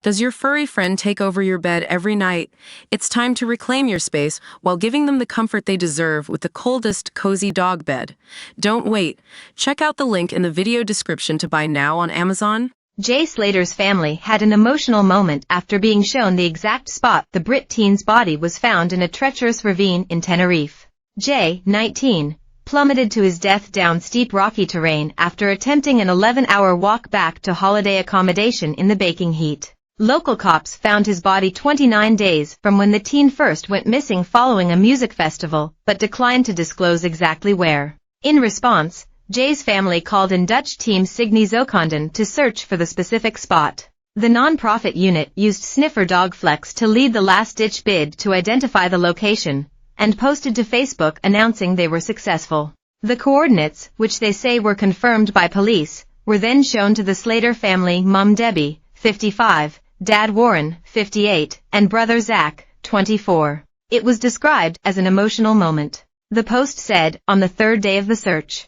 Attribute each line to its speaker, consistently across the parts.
Speaker 1: Does your furry friend take over your bed every night? It's time to reclaim your space while giving them the comfort they deserve with the coldest, cozy dog bed. Don't wait. Check out the link in the video description to buy now on Amazon.
Speaker 2: Jay Slater's family had an emotional moment after being shown the exact spot the Brit teen's body was found in a treacherous ravine in Tenerife. Jay, 19, plummeted to his death down steep rocky terrain after attempting an 11-hour walk back to holiday accommodation in the baking heat. Local cops found his body 29 days from when the teen first went missing following a music festival, but declined to disclose exactly where. In response, Jay's family called in Dutch team Signe Zokonden to search for the specific spot. The non-profit unit used sniffer dog flecks to lead the last-ditch bid to identify the location, and posted to Facebook announcing they were successful. The coordinates, which they say were confirmed by police, were then shown to the Slater family: Mum Debbie, 55, Dad Warren, 58, and brother Zach, 24. It was described as an emotional moment. The post said, on the third day of the search,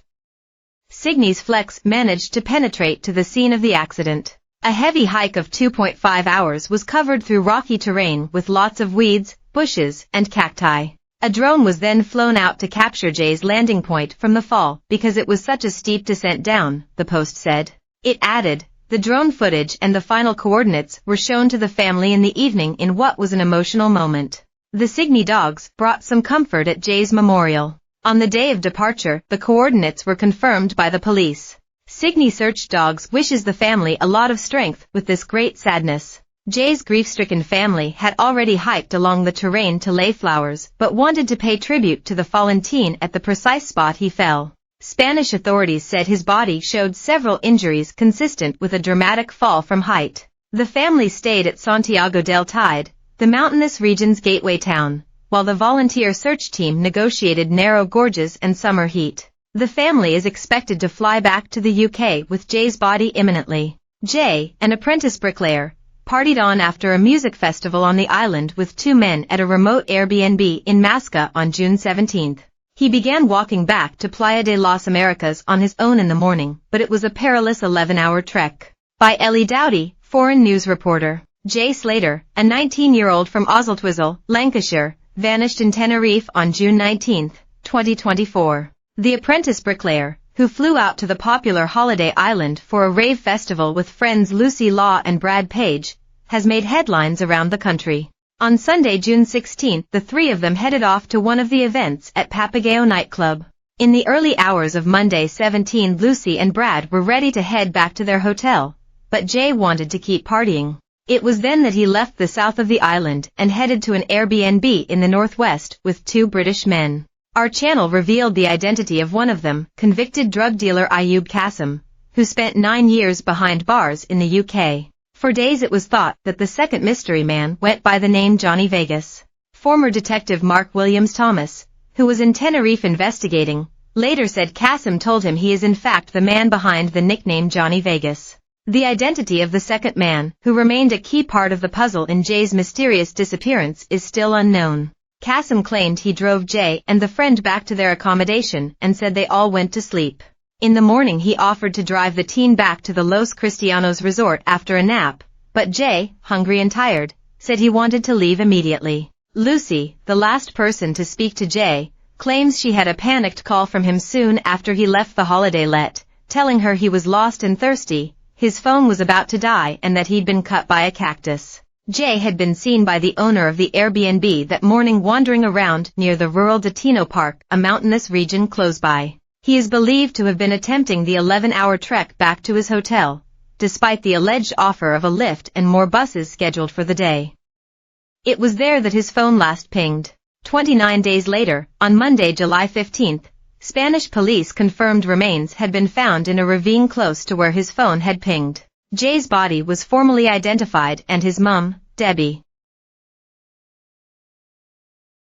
Speaker 2: Signe's flex managed to penetrate to the scene of the accident. A heavy hike of 2.5 hours was covered through rocky terrain with lots of weeds, bushes, and cacti. A drone was then flown out to capture Jay's landing point from the fall because it was such a steep descent down, the post said. It added, the drone footage and the final coordinates were shown to the family in the evening in what was an emotional moment. The Signe dogs brought some comfort at Jay's memorial. On the day of departure, the coordinates were confirmed by the police. Signe Search Dogs wishes the family a lot of strength with this great sadness. Jay's grief-stricken family had already hiked along the terrain to lay flowers, but wanted to pay tribute to the fallen teen at the precise spot he fell. Spanish authorities said his body showed several injuries consistent with a dramatic fall from height. The family stayed at Santiago del Tide, the mountainous region's gateway town, while the volunteer search team negotiated narrow gorges and summer heat. The family is expected to fly back to the UK with Jay's body imminently. Jay, an apprentice bricklayer, partied on after a music festival on the island with two men at a remote Airbnb in Masca on June 17. He began walking back to Playa de las Americas on his own in the morning, but it was a perilous 11-hour trek. By Ellie Dowdy, foreign news reporter. Jay Slater, a 19-year-old from Oswaldtwistle, Lancashire, vanished in Tenerife on June 19, 2024. The apprentice bricklayer, who flew out to the popular holiday island for a rave festival with friends Lucy Law and Brad Page, has made headlines around the country. On Sunday, June 16, the three of them headed off to one of the events at Papagayo nightclub. In the early hours of Monday 17, Lucy and Brad were ready to head back to their hotel, but Jay wanted to keep partying. It was then that he left the south of the island and headed to an Airbnb in the northwest with two British men. Our channel revealed the identity of one of them, convicted drug dealer Ayub Qasim, who spent 9 years behind bars in the UK. For days it was thought that the second mystery man went by the name Johnny Vegas. Former detective Mark Williams Thomas, who was in Tenerife investigating, later said Qasim told him he is in fact the man behind the nickname Johnny Vegas. The identity of the second man, who remained a key part of the puzzle in Jay's mysterious disappearance, is still unknown. Qasim claimed he drove Jay and the friend back to their accommodation and said they all went to sleep. In the morning he offered to drive the teen back to the Los Cristianos resort after a nap, but Jay, hungry and tired, said he wanted to leave immediately. Lucy, the last person to speak to Jay, claims she had a panicked call from him soon after he left the holiday let, telling her he was lost and thirsty, his phone was about to die and that he'd been cut by a cactus. Jay had been seen by the owner of the Airbnb that morning wandering around near the rural Destino Park, a mountainous region close by. He is believed to have been attempting the 11-hour trek back to his hotel, despite the alleged offer of a lift and more buses scheduled for the day. It was there that his phone last pinged. 29 days later, on Monday, July 15, Spanish police confirmed remains had been found in a ravine close to where his phone had pinged. Jay's body was formally identified and his mum, Debbie,